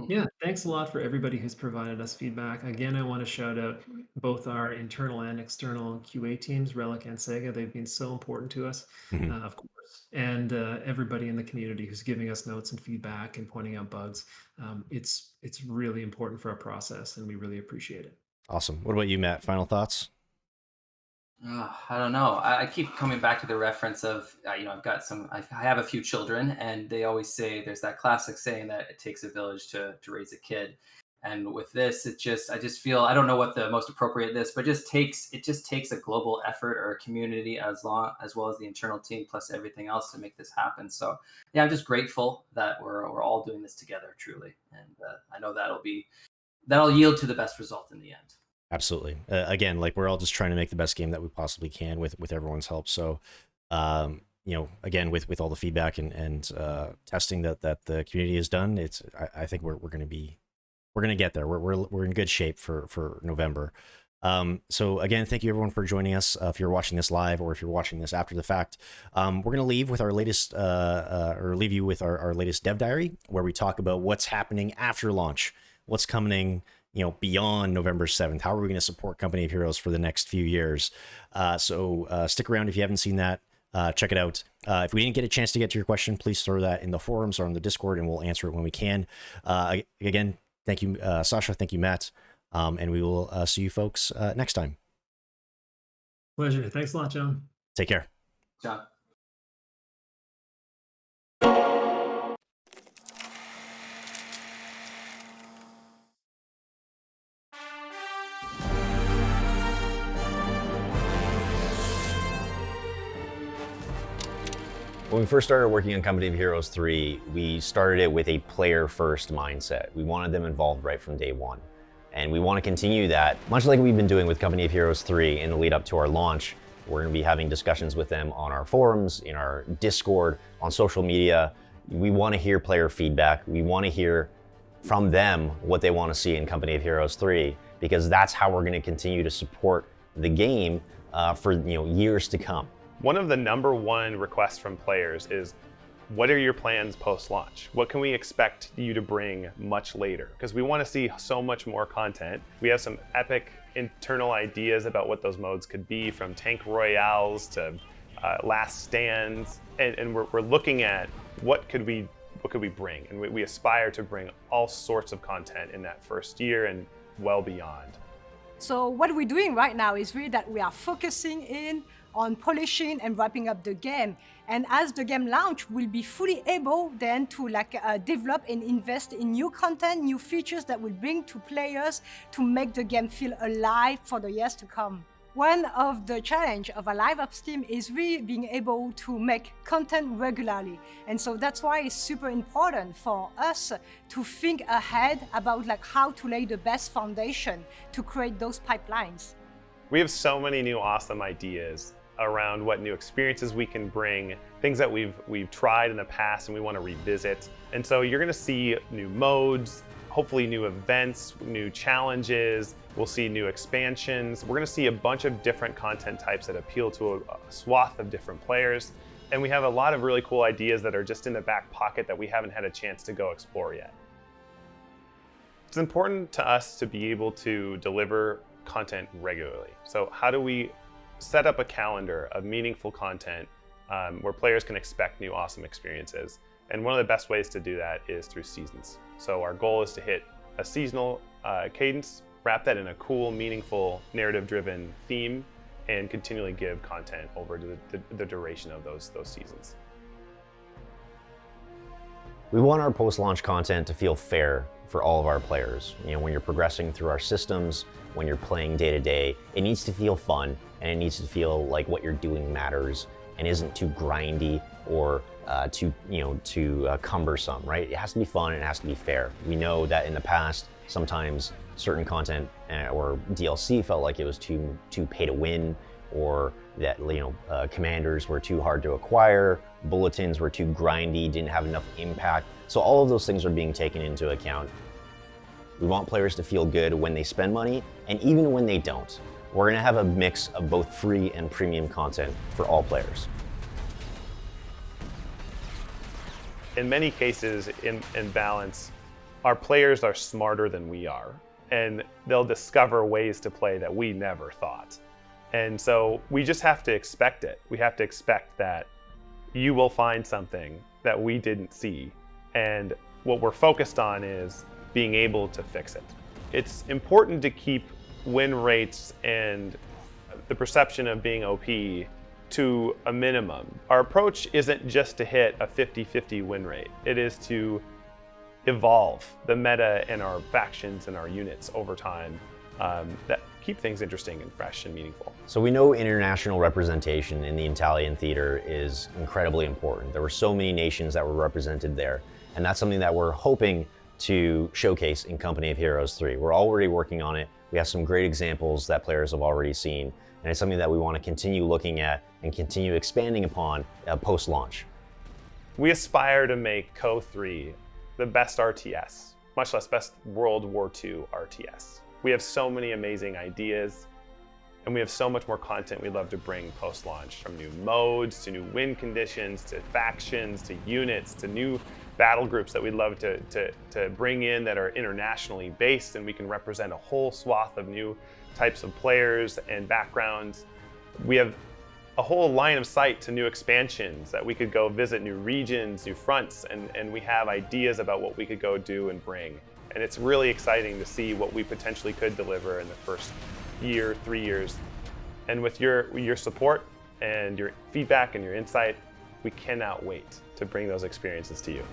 yeah, thanks a lot for everybody who's provided us feedback. Again, I want to shout out both our internal and external QA teams, Relic and Sega. They've been so important to us, of course, and everybody in the community who's giving us notes and feedback and pointing out bugs. It's really important for our process, and we really appreciate it. Awesome. What about you, Matt? Final thoughts? I don't know. I keep coming back to the reference of, I have a few children, and they always say there's that classic saying that it takes a village to raise a kid. And with this, I just feel, I don't know what the most appropriate this, but it just takes a global effort or a community as well as the internal team plus everything else to make this happen. So yeah, I'm just grateful that we're all doing this together, truly. And I know that'll yield to the best result in the end. Absolutely. Again, like we're all just trying to make the best game that we possibly can with everyone's help. So, again, with all the feedback and testing that the community has done, I think we're going to get there. We're in good shape for November. So again, thank you everyone for joining us. If you're watching this live or if you're watching this after the fact, we're going to leave with our latest, or leave you with our latest dev diary, where we talk about what's happening after launch, what's coming, beyond November 7th. How are we going to support Company of Heroes for the next few years? So stick around if you haven't seen that. Check it out. If we didn't get a chance to get to your question, please throw that in the forums or on the Discord, and we'll answer it when we can. Again, thank you, Sacha. Thank you, Matt. And we will see you folks next time. Pleasure. Thanks a lot, John. Take care. John. When we first started working on Company of Heroes 3, we started it with a player-first mindset. We wanted them involved right from day one. And we want to continue that, much like we've been doing with Company of Heroes 3 in the lead up to our launch. We're going to be having discussions with them on our forums, in our Discord, on social media. We want to hear player feedback. We want to hear from them what they want to see in Company of Heroes 3, because that's how we're going to continue to support the game for years to come. One of the #1 requests from players is, what are your plans post-launch? What can we expect you to bring much later? Because we want to see so much more content. We have some epic internal ideas about what those modes could be, from tank royales to last stands, and we're looking at what could we bring, and we aspire to bring all sorts of content in that first year and well beyond. So what we're doing right now is really that we are focusing in on polishing and wrapping up the game. And as the game launch, we'll be fully able then to develop and invest in new content, new features that will bring to players to make the game feel alive for the years to come. One of the challenge of a live ops team is really being able to make content regularly. And so that's why it's super important for us to think ahead about how to lay the best foundation to create those pipelines. We have so many new awesome ideas around what new experiences we can bring, things that we've tried in the past and we want to revisit. And so you're going to see new modes, hopefully new events, new challenges. We'll see new expansions. We're going to see a bunch of different content types that appeal to a swath of different players. And we have a lot of really cool ideas that are just in the back pocket that we haven't had a chance to go explore yet. It's important to us to be able to deliver content regularly. So how do we set up a calendar of meaningful content where players can expect new awesome experiences? And one of the best ways to do that is through seasons. So our goal is to hit a seasonal cadence, wrap that in a cool, meaningful, narrative-driven theme, and continually give content over the duration of those seasons. We want our post-launch content to feel fair for all of our players. When you're progressing through our systems, when you're playing day to day, it needs to feel fun, and it needs to feel like what you're doing matters and isn't too grindy or too cumbersome, right? It has to be fun and it has to be fair. We know that in the past, sometimes certain content or DLC felt like it was too pay to win, or that commanders were too hard to acquire, bulletins were too grindy, didn't have enough impact. So all of those things are being taken into account. We want players to feel good when they spend money, and even when they don't. We're going to have a mix of both free and premium content for all players. In many cases, in balance, our players are smarter than we are, and they'll discover ways to play that we never thought. And so we just have to expect it. We have to expect that you will find something that we didn't see. And what we're focused on is being able to fix it. It's important to keep win rates and the perception of being OP to a minimum. Our approach isn't just to hit a 50-50 win rate. It is to evolve the meta and our factions and our units over time that keep things interesting and fresh and meaningful. So we know international representation in the Italian theater is incredibly important. There were so many nations that were represented there, and that's something that we're hoping to showcase in Company of Heroes 3. We're already working on it. We have some great examples that players have already seen, and it's something that we want to continue looking at and continue expanding upon post-launch. We aspire to make Co 3 the best RTS, much less best World War II RTS. We have so many amazing ideas, and we have so much more content we'd love to bring post-launch, from new modes to new win conditions to factions to units to new battle groups that we'd love to bring in that are internationally based, and we can represent a whole swath of new types of players and backgrounds. We have a whole line of sight to new expansions that we could go visit, new regions, new fronts, and we have ideas about what we could go do and bring. And it's really exciting to see what we potentially could deliver in the first year, 3 years And with your support and your feedback and your insight, we cannot wait to bring those experiences to you.